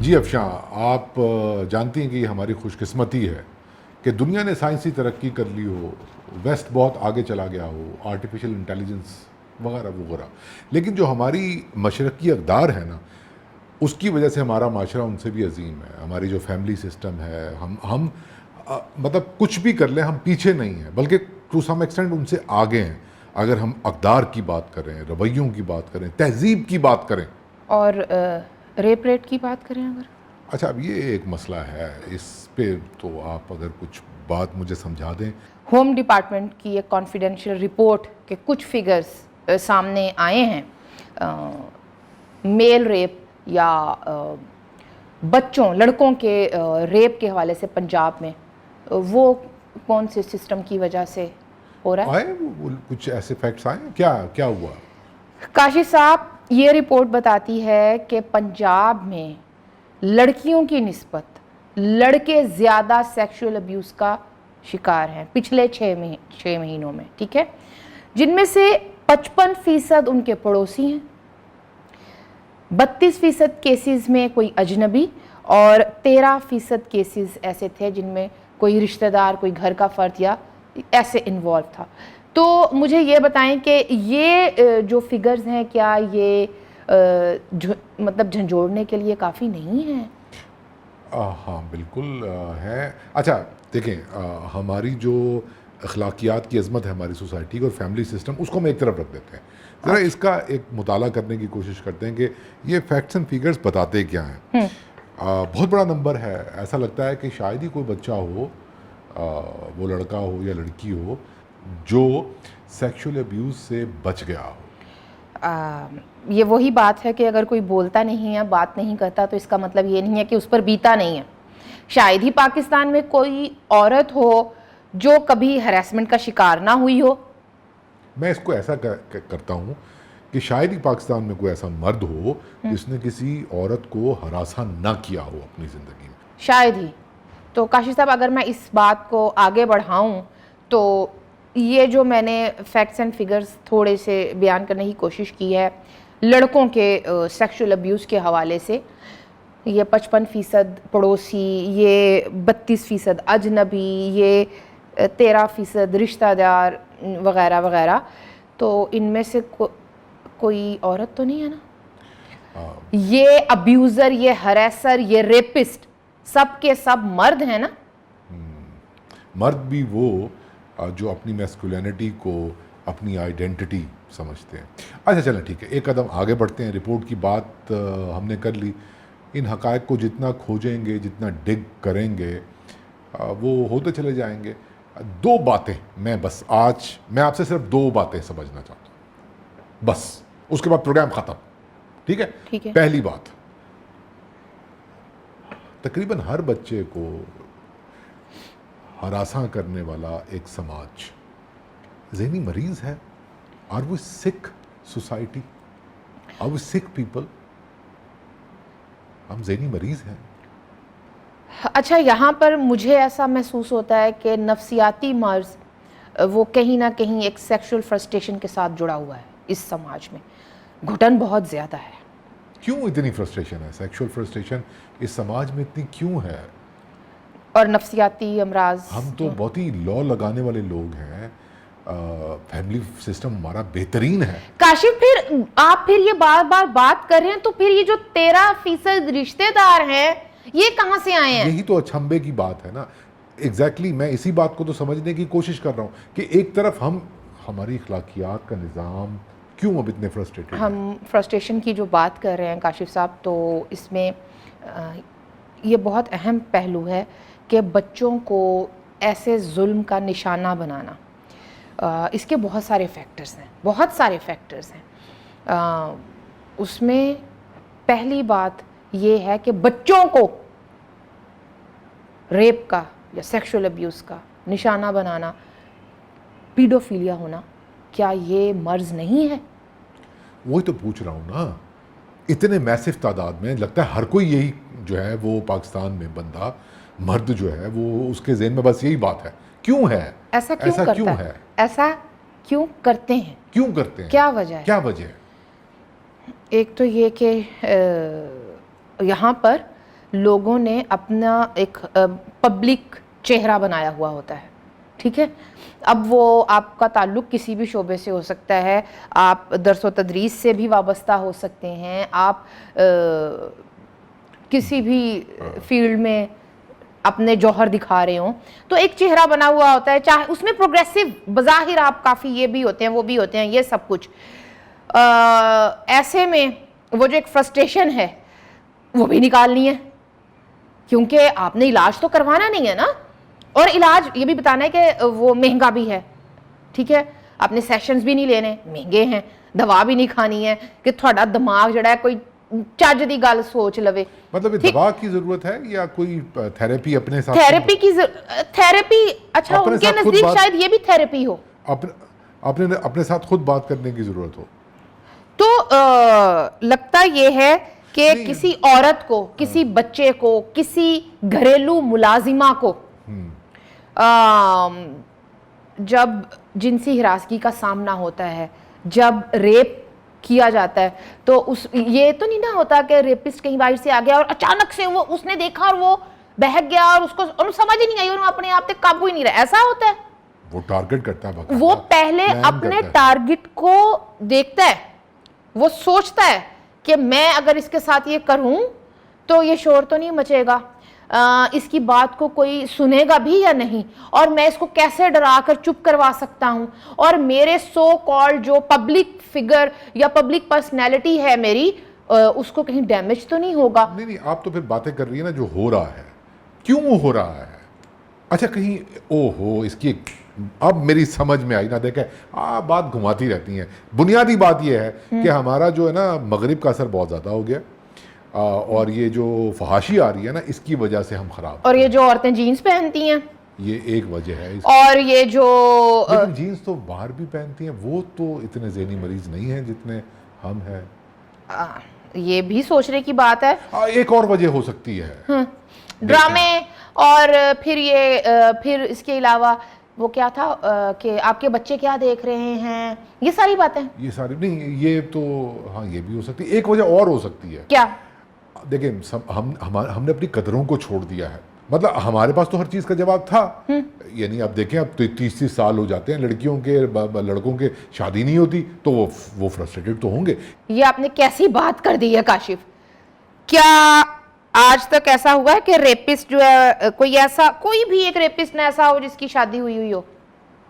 जी अफशां, आप जानती हैं कि ये हमारी खुशकिस्मती है कि दुनिया ने साइंसी तरक्की कर ली हो, वेस्ट बहुत आगे चला गया हो, आर्टिफिशियल इंटेलिजेंस वगैरह वगैरह, लेकिन जो हमारी मशरक़ी अक़दार है ना, उसकी वजह से हमारा माशरा उनसे भी अजीम है। हमारी जो फैमिली सिस्टम है, हम मतलब कुछ भी कर लें, हम पीछे नहीं हैं, बल्कि टू सम एक्सटेंट उनसे आगे हैं। अगर हम अक़दार की बात करें, रवैयों की बात करें, तहजीब की बात करें, और रेप रेट की बात करें अगर। अच्छा, अब ये एक मसला है, इस पे तो आप अगर कुछ बात मुझे समझा दें। होम डिपार्टमेंट की एक कॉन्फिडेंशियल रिपोर्ट के कुछ फिगर्स सामने आए हैं मेल रेप या बच्चों लड़कों के रेप के हवाले से पंजाब में। वो कौन से सिस्टम की वजह से हो रहा है? आए कुछ ऐसे फैक्ट्स आए, क्या क्या हुआ? काशिफ साहब, ये रिपोर्ट बताती है कि पंजाब में लड़कियों की निस्बत लड़के ज़्यादा सेक्सुअल अब्यूज़ का शिकार हैं पिछले 6 महीनों में, ठीक है, जिनमें से 55% उनके पड़ोसी हैं, 32% केसेस में कोई अजनबी और 13% केसेस ऐसे थे जिनमें कोई रिश्तेदार, कोई घर का फ़र्द या ऐसे इन्वॉल्व था। तो मुझे ये बताएं कि ये जो फिगर्स हैं, क्या ये मतलब झंझोड़ने के लिए काफ़ी नहीं है? हाँ बिल्कुल है। अच्छा देखें, हमारी जो अखलाकियात की अजमत है हमारी सोसाइटी की और फैमिली सिस्टम, उसको हम एक तरफ रख देते हैं। ज़रा इसका एक मुताला करने की कोशिश करते हैं कि ये फैक्ट्स एंड फिगर्स बताते क्या हैं। बहुत बड़ा नंबर है। ऐसा लगता है कि शायद ही कोई बच्चा हो, वो लड़का हो या लड़की हो, जो सेक्सुअल अब्यूज़ से बच गया हो। ये वही बात है कि अगर कोई बोलता नहीं है, बात नहीं करता, तो इसका मतलब ये नहीं है कि उस पर बीता नहीं है। शायद ही पाकिस्तान में कोई औरत हो जो कभी हरासमेंट का शिकार ना हुई हो। मैं इसको ऐसा करता हूँ कि शायद ही पाकिस्तान में कोई ऐसा मर्द हो जिसने किसी औरत को हरासा ना किया हो अपनी ज़िंदगी में। शायद ही। तो काशिफ साहब, अगर मैं इस बात को आगे बढ़ाऊँ तो ये जो मैंने फैक्ट्स एंड फिगर्स थोड़े से बयान करने की कोशिश की है लड़कों के सेक्सुअल अब्यूज़ के हवाले से, ये 55% पड़ोसी, ये 32% अजनबी, ये 13% रिश्तेदार वगैरह वगैरह, तो इनमें से कोई औरत तो नहीं है ना? ये अब्यूज़र, ये हरेसर, ये रेपिस्ट सब के सब मर्द हैं ना? मर्द भी वो जो अपनी मैस्कुलिनिटी को अपनी आइडेंटिटी समझते हैं। अच्छा चलें ठीक है, एक कदम आगे बढ़ते हैं। रिपोर्ट की बात हमने कर ली। इन हक़ाइक़ को जितना खोजेंगे, जितना डिग करेंगे, वो होते चले जाएंगे। दो बातें मैं आपसे सिर्फ दो बातें समझना चाहता हूँ, बस उसके बाद प्रोग्राम ख़त्म। ठीक है? ठीक है। पहली बात, तकरीबन हर बच्चे को हरासा करने वाला एक समाज ज़हनी मरीज़ है। Are we sick society? Are we sick people? हम ज़हनी मरीज़ हैं। अच्छा, यहाँ पर मुझे ऐसा महसूस होता है कि नफ्सियाती मर्ज वो कहीं ना कहीं एक सेक्सुअल फ्रस्ट्रेशन के साथ जुड़ा हुआ है। इस समाज में घुटन बहुत ज़्यादा है। क्यों इतनी फ्रस्ट्रेशन है? सेक्सुअल फ्रस्ट्रेशन इस समाज में इतनी क्यों है? और नफ्सियाती अमराज, हम तो बहुत ही लॉ लगाने वाले लोग हैं। फैमिली सिस्टम हमारा बेहतरीन है। काशिफ, फिर ये बार बार बात कर रहे हैं, तो फिर ये जो 13% रिश्तेदार हैं, ये कहाँ से आए हैं? यही तो अचंभे की बात है ना। एग्जैक्टली मैं इसी बात को तो समझने की कोशिश कर रहा हूँ कि एक तरफ हमारी अखलाकियात का निज़ाम क्यों अब इतने फ्रस्ट्रेटेड हम फ्रस्ट्रेशन की जो बात कर रहे हैं काशिफ साहब, तो इसमें ये बहुत अहम पहलू है कि बच्चों को ऐसे जुल्म का निशाना बनाना। इसके बहुत सारे फैक्टर्स हैं, उसमें पहली बात ये है कि बच्चों को रेप का या सेक्सुअल अब्यूज़ का निशाना बनाना, पीडोफिलिया होना, क्या ये मर्ज नहीं है? वही तो पूछ रहा हूँ ना। इतने मैसिव तादाद में लगता है हर कोई यही जो है वो पाकिस्तान में बंदा मर्द जो है वो उसके ज़हन में बस यही बात है। क्यों है ऐसा क्यों है? ऐसा क्यों करते हैं? क्या वजह है? एक तो ये कि यहाँ पर लोगों ने अपना एक पब्लिक चेहरा बनाया हुआ होता है, ठीक है। अब वो आपका ताल्लुक़ किसी भी शोबे से हो सकता है, आप दरस व तदरीस से भी वाबस्ता हो सकते हैं, आप किसी भी फील्ड में अपने जौहर दिखा रहे हो, तो एक चेहरा बना हुआ होता है, चाहे उसमें प्रोग्रेसिव बज़ाहिर आप काफ़ी ये भी होते हैं वो भी होते हैं, ये सब कुछ। ऐसे में वो जो एक फ्रस्ट्रेशन है वो भी निकालनी है, क्योंकि आपने इलाज तो करवाना नहीं है ना, और इलाज ये भी बताना है कि वो महंगा भी है, ठीक है। आपने सेशंस भी नहीं लेने, महंगे हैं, दवा भी नहीं खानी है कि थोड़ा दिमाग जड़ा है कोई ਚੱਜ ਦੀ ਗੱਲ सोच लवे। मतलब ये दवा की जरूरत है या कोई थेरेपी अपने साथ? थेरेपी अच्छा, उनके नजदीक शायद ये भी थेरेपी हो, अपने साथ खुद बात करने की जरूरत हो। तो लगता ये है कि किसी औरत को, किसी बच्चे को, किसी घरेलू मुलाजिमा को जब जिनसी हिरासगी का सामना होता है, जब रेप किया जाता है, तो उस ये तो नहीं ना होता कि रेपिस्ट कहीं बाहर से आ गया और अचानक से वो उसने देखा और वो बहक गया और उसको समझ ही नहीं आई और अपने आप पे काबू ही नहीं रहा, ऐसा होता है। वो टारगेट करता है, वो पहले अपने टारगेट को देखता है, वो सोचता है कि मैं अगर इसके साथ ये करूं तो ये शोर तो नहीं मचेगा, इसकी बात को कोई सुनेगा भी या नहीं, और मैं इसको कैसे डरा कर चुप करवा सकता हूं, और मेरे सो कॉल्ड जो पब्लिक फिगर या पब्लिक पर्सनैलिटी है मेरी, उसको कहीं डैमेज तो नहीं होगा। नहीं, आप तो फिर बातें कर रही है ना जो हो रहा है, क्यों हो रहा है। अच्छा, कहीं ओहो इसकी अब मेरी समझ में आई ना, देखे बात घुमाती रहती हैं। बुनियादी बात यह है कि हमारा जो है ना मगरिब का असर बहुत ज़्यादा हो गया, और ये जो फहाशी आ रही है ना, इसकी वजह से हम खराब। और ये जो औरतें जीन्स पहनती हैं, ये एक वजह है। और ये जो लेकिन जीन्स तो बाहर भी पहनती हैं, वो तो इतने ज़हनी मरीज नहीं हैं जितने हम हैं। ये भी सोचने की बात है। एक और वजह हो सकती है ड्रामे, और फिर इसके अलावा वो क्या था कि आपके बच्चे क्या देख रहे हैं, ये सारी बातें। ये सारी नहीं, ये तो हाँ ये भी हो सकती है। एक वजह और हो सकती है। क्या? देखिए, हमने अपनी कदरों को छोड़ दिया है। मतलब हमारे पास तो हर चीज़ का जवाब था, यानी अब देखें, अब तो 30 साल हो जाते हैं लड़कियों के, लड़कों के शादी नहीं होती, तो वो फ्रस्ट्रेटेड तो होंगे। ये आपने कैसी बात कर दी है काशिफ। क्या आज तक ऐसा हुआ है कि रेपिस्ट जो है, कोई भी एक रेपिस्ट ना ऐसा हो जिसकी शादी हुई हो?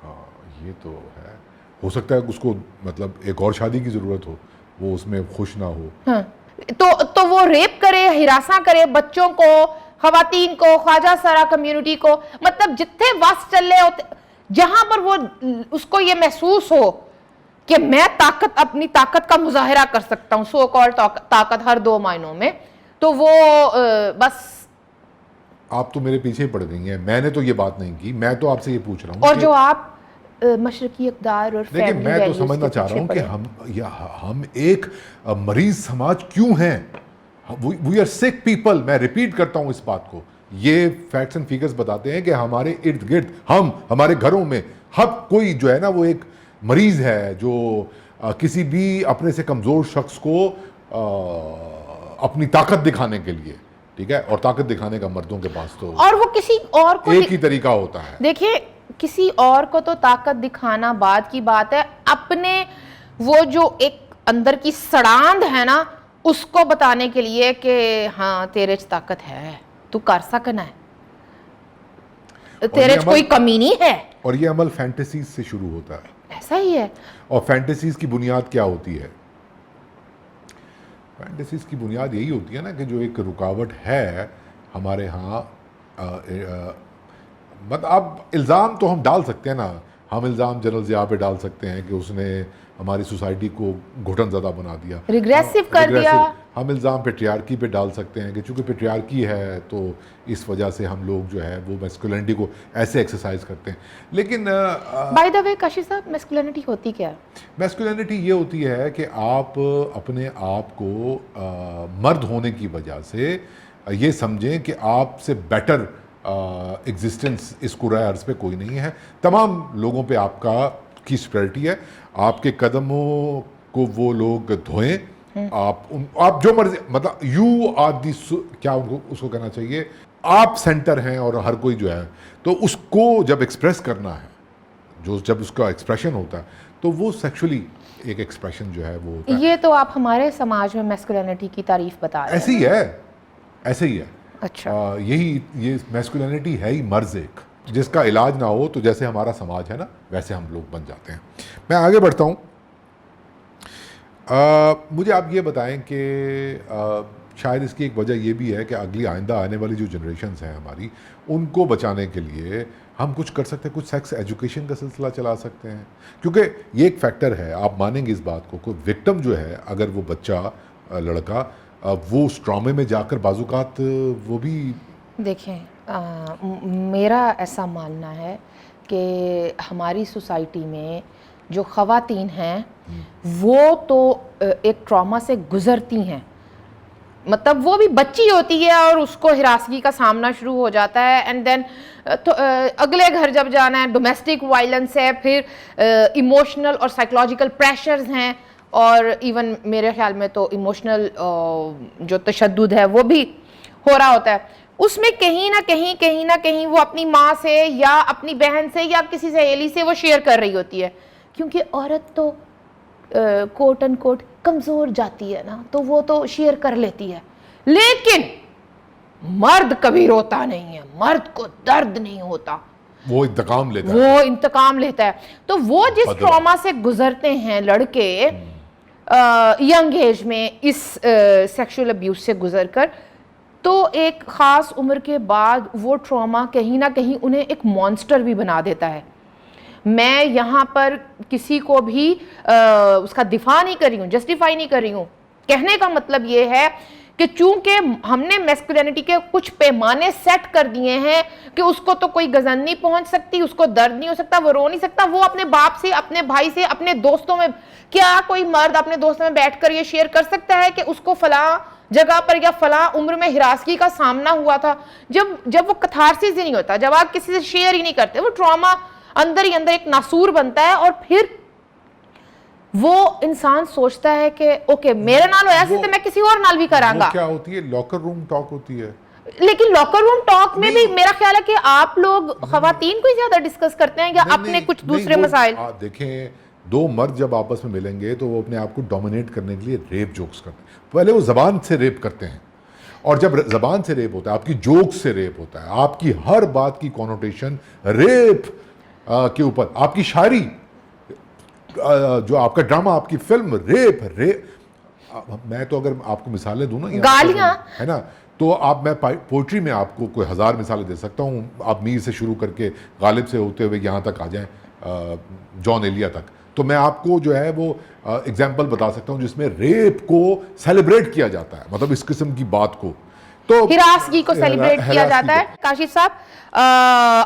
हाँ, ये तो है। हो सकता है उसको मतलब एक और शादी की ज़रूरत हो, वो उसमें खुश ना हो। हाँ। तो वो रेप करे, हिरासा करे बच्चों को, खवातीन को, ख्वाजा सरा कम्युनिटी को, मतलब जितने वस चले होते, जहां पर वो उसको ये महसूस हो कि मैं अपनी ताकत का मुजाहिरा कर सकता हूं, सो कॉल्ड ताकत हर दो मायनों में, तो वो बस। आप तो मेरे पीछे ही पड़ गई हैं, मैंने तो ये बात नहीं की, मैं तो आपसे ये पूछ रहा हूँ। और जो आप मशरकी इक़दार और देखिए, मैं तो समझना चाह रहा हूँ कि हम एक मरीज समाज क्यों हैं। We are sick people. मैं रिपीट करता हूँ इस बात को। ये फैक्ट्स एंड फिगर्स बताते हैं कि हमारे इर्द गिर्द, हमारे घरों में हर कोई जो है ना, वो एक मरीज है, जो किसी भी अपने से कमज़ोर शख्स को अपनी ताकत दिखाने के लिए, ठीक है, और ताकत दिखाने का मर्दों के पास तो, और वो किसी और को एक ही तरीका होता है। देखिए, किसी और को तो ताकत दिखाना बाद की बात है, अपने वो जो एक अंदर की सड़ांध है ना, उसको बताने के लिए कि हाँ तेरे च ताकत है, तू कर सकना है, तेरे च कोई कमी नहीं है। और ये अमल फैंटेसीज से शुरू होता है। ऐसा ही है। और फैंटेसीज की बुनियाद क्या होती है? फैंटेसीज की बुनियाद यही होती है ना कि जो एक रुकावट है हमारे यहाँ, मतलब अब इल्ज़ाम तो हम डाल सकते हैं ना, हम इल्ज़ाम जनरल ज़िया पे डाल सकते हैं कि उसने हमारी सोसाइटी को घुटन ज़्यादा बना दिया, रिग्रेसिव कर दिया। हम इल्ज़ाम पेट्रियार्की पे डाल सकते हैं कि चूँकि पेट्रियार्की है तो इस वजह से हम लोग जो है वो मैस्कुलिनिटी को ऐसे एक्सरसाइज करते हैं। लेकिन बाय द वे काशिफ साहब, मैस्कुलिनिटी होती क्या है? मैस्कुलिनिटी ये होती है कि आप अपने आप को मर्द होने की वजह से ये समझें कि आपसे बेटर एग्जिस्टेंस इस कुराए अर्ज़ पे कोई नहीं है। तमाम लोगों पे आपका की सुपरियरिटी है, आपके कदमों को वो लोग धोएं, आप जो मर्जी, मतलब यू आर दी, क्या उनको उसको कहना चाहिए, आप सेंटर हैं और हर कोई जो है, तो उसको जब एक्सप्रेस करना है, जो जब उसका एक्सप्रेशन होता है तो वो सेक्सुअली एक एक्सप्रेशन जो है वो होता है। ये तो आप हमारे समाज में मैस्कुलिनिटी की तारीफ बता रहे हैं। ऐसे ही है, ऐसे ही है। अच्छा। यही ये मैस्कुलिनिटी है ही मर्ज एक, जिसका इलाज ना हो तो जैसे हमारा समाज है ना वैसे हम लोग बन जाते हैं। मैं आगे बढ़ता हूँ। मुझे आप ये बताएं कि शायद इसकी एक वजह ये भी है कि अगली आइंदा आने वाली जो जनरेशन्स हैं हमारी, उनको बचाने के लिए हम कुछ कर सकते हैं, कुछ सेक्स एजुकेशन का सिलसिला चला सकते हैं, क्योंकि ये एक फैक्टर है, आप मानेंगे इस बात को, कोई विक्टिम जो है अगर वो बच्चा लड़का वो उस ट्रॉमे में जाकर बाजुकात वो भी। देखें, मेरा ऐसा मानना है कि हमारी सोसाइटी में जो ख़वातीन हैं वो तो एक ट्रॉमा से गुज़रती हैं, मतलब वो भी बच्ची होती है और उसको हिरासगी का सामना शुरू हो जाता है, एंड देन तो अगले घर जब जाना है डोमेस्टिक वायलेंस है, फिर इमोशनल और साइकोलॉजिकल प्रेशर्स हैं, और इवन मेरे ख्याल में तो इमोशनल जो तशद्दुद है वो भी हो रहा होता है। उसमें कहीं ना कहीं वो अपनी माँ से या अपनी बहन से या किसी सहेली से वो शेयर कर रही होती है, क्योंकि औरत तो कोट एंड कोट कमज़ोर जाती है ना, तो वो तो शेयर कर लेती है, लेकिन मर्द कभी रोता नहीं है, मर्द को दर्द नहीं होता, वो इंतकाम लेता है, वो इंतकाम लेता है। तो वो जिस ट्रॉमा से गुजरते हैं लड़के यंग एज में इस सेक्सुअल अब्यूज से गुजरकर, तो एक ख़ास उम्र के बाद वो ट्रॉमा कहीं ना कहीं उन्हें एक मॉन्स्टर भी बना देता है। मैं यहाँ पर किसी को भी उसका दिफा नहीं कर रही हूँ, जस्टिफाई नहीं कर रही हूँ। कहने का मतलब ये है कि चूंकि हमने मैस्कुलिनिटी के कुछ पैमाने सेट कर दिए हैं कि उसको तो कोई गजन नहीं पहुंच सकती, उसको दर्द नहीं हो सकता, वो रो नहीं सकता, वो अपने बाप से, अपने भाई से, अपने दोस्तों में, क्या कोई मर्द अपने दोस्तों में बैठकर ये शेयर कर सकता है कि उसको फला जगह पर या फला उम्र में हिरासगी का सामना हुआ था? जब वो कथारसिस ही नहीं होता, जब आप किसी से शेयर ही नहीं करते, वो ट्रॉमा अंदर ही अंदर एक नासूर बनता है, और फिर वो इंसान सोचता है कि ओके मेरे नाल होया सी तो मैं किसी और नाल भी करांगा। क्या होती है, लॉकर रूम टॉक होती है। लेकिन लॉकर रूम टॉक में भी मेरा ख्याल है कि आप लोग खवातीन को ही ज्यादा डिस्कस करते हैं या अपने कुछ दूसरे मसाइल। देखें, दो मर्द जब आपस में मिलेंगे तो वो अपने आप को डोमिनेट करने के लिए रेप जोक्स करते हैं। पहले वो जबान से रेप करते हैं, और जब जबान से रेप होता है, आपकी जोक से रेप होता है, आपकी हर बात की कॉनोटेशन रेप के ऊपर, आपकी शायरी, जो आपका ड्रामा, आपकी फिल्म, रेप। मैं तो अगर आपको मिसालें दूं ना, गालियां है ना, तो आप, मैं पोइट्री में आपको कोई 1000 मिसालें दे सकता हूँ। आप मीर से शुरू करके गालिब से होते हुए यहाँ तक आ जाएं जॉन एलिया तक, तो मैं आपको जो है वो एग्जाम्पल बता सकता हूँ जिसमें रेप को सेलिब्रेट किया जाता है, मतलब इस किस्म की बात को, तो हिरासगी को सेलिब्रेट किया जाता है। काशिफ साहब,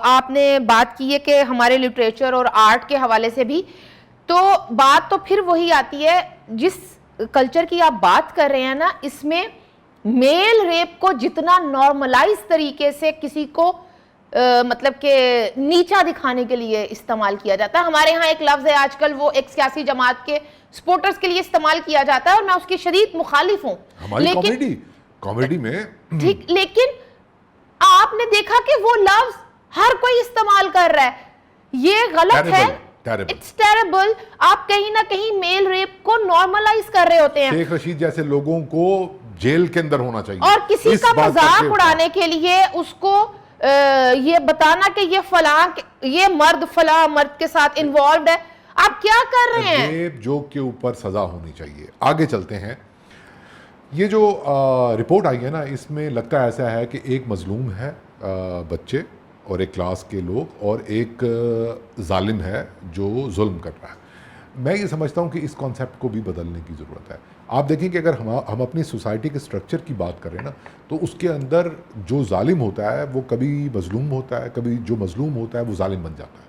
आपने बात की है कि हमारे लिटरेचर और आर्ट के हवाले से भी, तो बात तो फिर वही आती है, जिस कल्चर की आप बात कर रहे हैं ना, इसमें मेल रेप को जितना नॉर्मलाइज तरीके से किसी को मतलब कि नीचा दिखाने के लिए इस्तेमाल किया जाता है। हमारे यहाँ एक लफ्ज़ है आजकल, वो एक सियासी जमात के सपोर्टर्स के लिए इस्तेमाल किया जाता है, और मैं उसकी शदीद मुखालिफ हूँ। लेकिन कॉमेडी में ठीक, लेकिन आपने देखा कि वो लफ्ज हर कोई इस्तेमाल कर रहा है, ये गलत है, इट्स टेरेबल। आप कहीं ना कहीं मेल रेप को नॉर्मलाइज कर रहे होते हैं। शेख रशीद जैसे लोगों को जेल के अंदर होना चाहिए, और किसी का मजाक उड़ाने के लिए उसको ये बताना कि ये फला, ये मर्द फला मर्द के साथ इन्वॉल्व है, आप क्या कर रहे हैं? रेप जोक के ऊपर सजा होनी चाहिए। आगे चलते हैं। ये जो रिपोर्ट आई है ना, इसमें लगता ऐसा है कि एक मजलूम है बच्चे, और एक क्लास के लोग, और एक जालिम है जो जुल्म कर रहा है। मैं ये समझता हूँ कि इस कॉन्सेप्ट को भी बदलने की ज़रूरत है। आप देखें कि अगर हम अपनी सोसाइटी के स्ट्रक्चर की बात करें ना, तो उसके अंदर जो जालिम होता है वो कभी मजलूम होता है, कभी जो मजलूम होता है वो जालिम बन जाता है।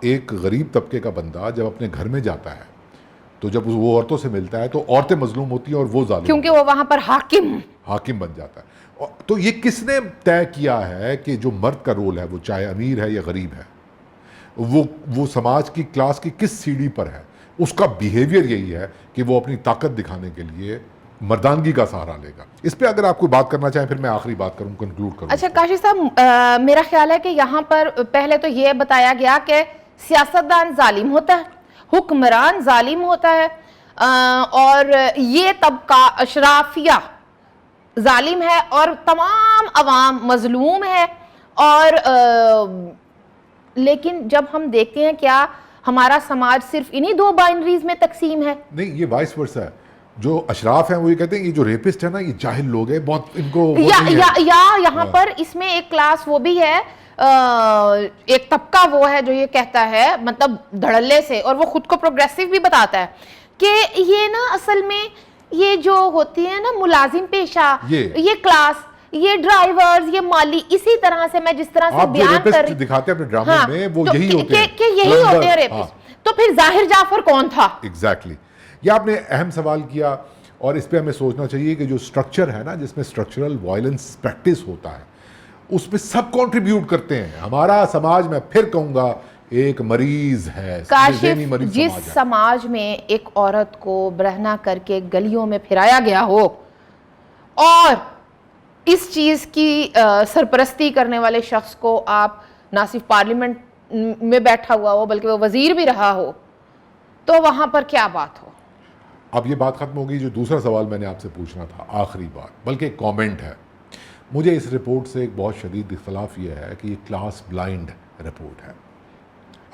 एक गरीब तबके का बंदा जब अपने घर में जाता है, तो जब वो औरतों से मिलता है तो औरतें मजलूम होती हैं और वो जालिम, क्योंकि वो वहां पर हाकिम बन जाता है। तो ये किसने तय किया है कि जो मर्द का रोल है, वो चाहे अमीर है या गरीब है, वो समाज की क्लास की किस सीढ़ी पर है? उसका बिहेवियर यही है कि वो अपनी ताकत दिखाने के लिए मर्दानगी का सहारा लेगा। इस पे अगर आप कोई बात करना चाहें, फिर मैं आखिरी बात करूं, कंक्लूड करूं। अच्छा काशिफ साहब, मेरा ख्याल है कि यहाँ पर पहले तो ये बताया गया कि सियासतदान जालिम होता है, हुक्मरान जालिम होता है, और ये तबका अशराफिया जालिम है और तमाम अवाम मजलूम है। और लेकिन जब हम देखते हैं क्या हमारा समाज सिर्फ इन्हीं दो बाइनरीज में तकसीम है? नहीं, ये वाइस वर्सा है। जो अशराफ हैं वो ये कहते हैं ये जो रेपिस्ट है ना, ये जाहिल लोग हैं, बहुत इनको यहाँ पर इसमें एक क्लास वो भी है, एक तबका वो है जो ये कहता है, मतलब धड़ल्ले से, और वो खुद को प्रोग्रेसिव भी बताता है कि ये ना असल में ये जो होती है ना मुलाजिम पेशा, ये क्लास, ये ड्राइवर्स, ये माली, इसी तरह से मैं जिस तरह से बयान कर रही दिखाते हैं अपने ड्रामे में, वो तो यही होते हैं, यही होते हैं रेपिस्ट। तो फिर जाहिर जाफर कौन था? एग्जैक्टली। ये आपने अहम सवाल किया, और इस पे हमें सोचना चाहिए कि जो स्ट्रक्चर है ना, जिसमें स्ट्रक्चरल वायलेंस प्रैक्टिस होता है, उसमें सब कंट्रीब्यूट करते हैं। हमारा समाज, मैं फिर कहूंगा, एक मरीज है, काशिफ, जिस समाज में एक औरत को बरहना करके गलियों में फिराया गया हो और इस चीज की सरपरस्ती करने वाले शख्स को आप ना सिर्फ पार्लियामेंट में बैठा हुआ हो बल्कि वो वजीर भी रहा हो, तो वहां पर क्या बात हो? अब ये बात खत्म होगी। जो दूसरा सवाल मैंने आपसे पूछना था, आखिरी बात, बल्कि एक कमेंट है। मुझे इस रिपोर्ट से एक बहुत शदीद इख्तलाफ ये है कि ये क्लास ब्लाइंड रिपोर्ट है।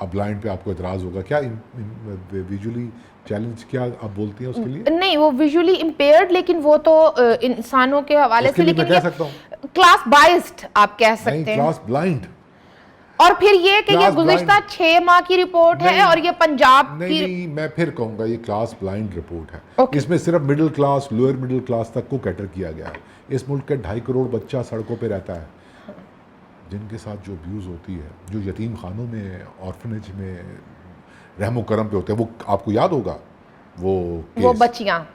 अब ब्लाइंड पे आपको एतराज़ होगा क्या? विजुअली चैलेंज, क्या आप बोलती हैं उसके लिए? नहीं, वो विजुअली इम्पेयर्ड, लेकिन वो तो इंसानों के हवाले से, लेकिन मैं कह सकता हूँ क्लास बाइस्ड आप कह सकते हैं, क्लास ब्लाइंड। और फिर ये कि ये गुज़िश्ता 6 माह की रिपोर्ट है और ये पंजाब की। नहीं, मैं फिर कहूंगा ये क्लास ब्लाइंड रिपोर्ट है। इसमें सिर्फ middle class, lower middle class तक को कैटर किया गया है। इस मुल्क के 2.5 करोड़ बच्चा सड़कों पे रहता है, जिनके साथ जो अब्यूज़ होती है, जो यतीम खानों में, ऑर्फनेज में, रहमो करम पे होते हैं। वो आपको याद होगा, वो बच्चियाँ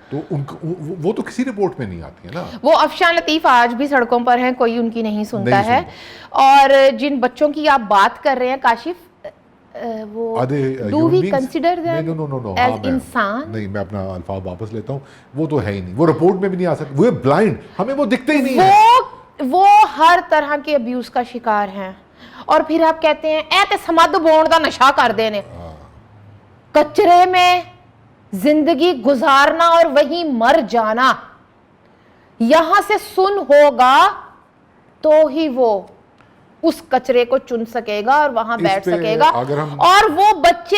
तो उनको वो तो किसी रिपोर्ट में नहीं आती है ना। वो अफशान लतीफ़ आज भी सड़कों पर हैं, कोई उनकी नहीं सुनता है। और जिन बच्चों की आप बात कर रहे हैं काशिफ, वो do we consider them as इंसान? नहीं, मैं अपना अल्फाज वापस लेता हूँ, वो तो है ही नहीं, वो रिपोर्ट में भी नहीं आ सकते, वो ब्लाइंड, हमें वो दिखते ही नहीं है। वो हर तरह के अब्यूज का शिकार हैं। और फिर आप कहते हैं ए ते समद बोण दा नशा कर देने, कचरे में जिंदगी गुजारना और वहीं मर जाना। यहां से सुन होगा तो ही वो उस कचरे को चुन सकेगा और वहां बैठ सकेगा। और वो बच्चे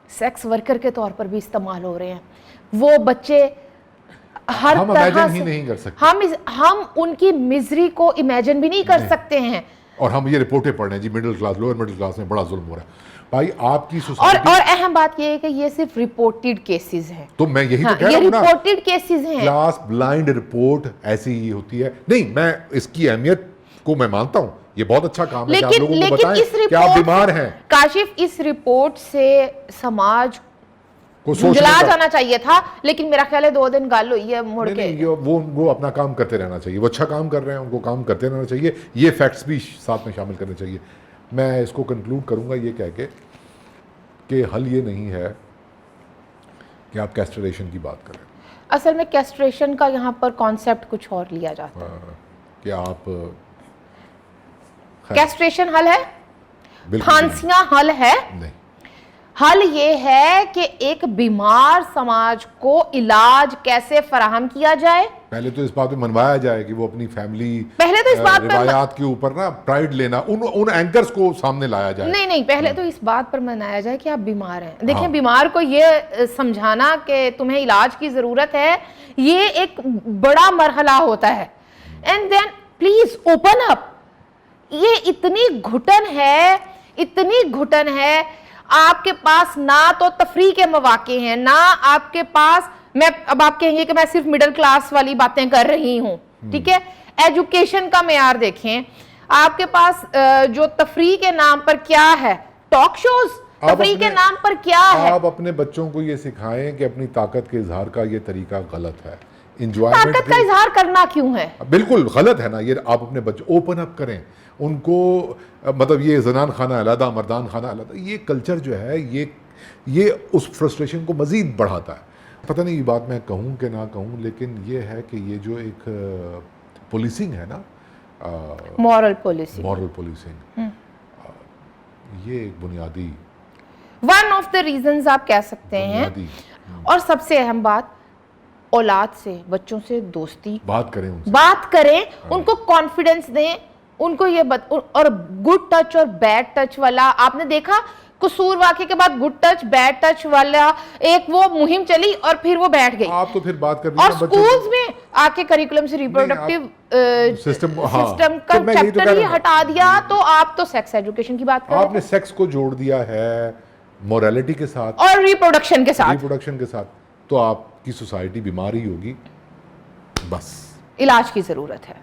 सेक्स वर्कर के तौर पर भी इस्तेमाल हो रहे हैं। वो बच्चे हर तरह से नहीं कर सकते। हम उनकी मिजरी को इमेजिन भी नहीं कर सकते हैं। और हम ये रिपोर्टें पढ़ रहे हैं जी, middle class, lower middle class में बड़ा जुल्म हो रहा है भाई आपकी सोसाइटी। और अहम बात ये है कि ये सिर्फ रिपोर्टेड केसेस हैं। तो मैं यही तो कह रहा हूं ना, रिपोर्टेड केसेस हैं। क्लास ब्लाइंड रिपोर्ट ऐसी ही होती है। नहीं, मैं इसकी अहमियत को मैं मानता हूं, ये बहुत अच्छा काम है कि आप लोगों को बताएं कि आप बीमार हैं। काशिफ, इस रिपोर्ट से समाज को जला जाना चाहिए था, लेकिन मेरा ख्याल है 2 दिन गल हुई है मुड़ के। वो अपना काम करते रहना चाहिए, वो अच्छा काम कर रहे हैं, उनको काम करते रहना चाहिए। ये फैक्ट्स भी साथ में शामिल करने चाहिए। मैं इसको कंक्लूड करूंगा ये कह के कि हल ये नहीं है कि आप कैस्ट्रेशन की बात करें। असल में कैस्ट्रेशन का यहाँ पर कॉन्सेप्ट कुछ और लिया जाता है कि आप कैस्ट्रेशन हल है, फांसियां हल है नहीं। हल ये है कि एक बीमार समाज को इलाज कैसे फराहम किया जाए। पहले तो इस बात में मनवाया जाए कि वो अपनी फैमिली, पहले तो इस बात रिवायात के ऊपर ना प्राइड लेना, उन एंकर्स को सामने लाया जाए। नहीं, पहले तो इस बात पर मनाया जाए कि आप बीमार हैं। देखिए, बीमार को ये समझाना कि तुम्हें इलाज की जरूरत है, ये एक बड़ा मरहला होता है। And then please open up. ये इतनी घुटन है, आपके पास ना तो तफरी के मौके हैं, ना आपके पास, मैं अब आप कहेंगे कि मैं सिर्फ मिडिल क्लास वाली बातें कर रही हूं, ठीक है। एजुकेशन का मेयार देखें, आपके पास जो तफरी के नाम पर क्या है, टॉक शोज, तफरी के नाम पर क्या है। आप अपने बच्चों को ये सिखाएं कि अपनी ताकत के इजहार का ये तरीका गलत है। इंजॉयमेंट ताकत का इजहार करना क्यों है? बिल्कुल गलत है ना ये। आप अपने बच्चे ओपन अप करें उनको, मतलब ये जनान खाना अलहदा मर्दान खाना अलहदा, ये कल्चर जो है ये उस फ्रस्ट्रेशन को मज़ीद बढ़ाता है। पता नहीं ये बात मैं कहूँ कि ना कहूँ, लेकिन ये है कि ये जो एक पुलिसिंग है ना, मॉरल पॉलिसी, मॉरल पुलिसिंग, ये एक बुनियादी वन ऑफ द रीजंस आप कह सकते हैं। और सबसे अहम बात, औलाद से, बच्चों से दोस्ती बात करें उनसे, बात करें, उनको कॉन्फिडेंस दें, उनको ये और गुड टच और बैड टच वाला, आपने देखा कसूर वाक़े के बाद गुड टच बैड टच वाला एक वो मुहिम चली और फिर वो बैठ गई। आप तो फिर बात कर, और स्कूल्स में आके करिकुलम से रिप्रोडक्टिव सिस्टम का चैप्टर ही हटा दिया, तो आप तो सेक्स एजुकेशन की बात कर रहे आपने सेक्स को जोड़ दिया है मोरालिटी के साथ और रिप्रोडक्शन के साथ, तो आपकी सोसाइटी बीमार ही होगी। बस इलाज की जरूरत है।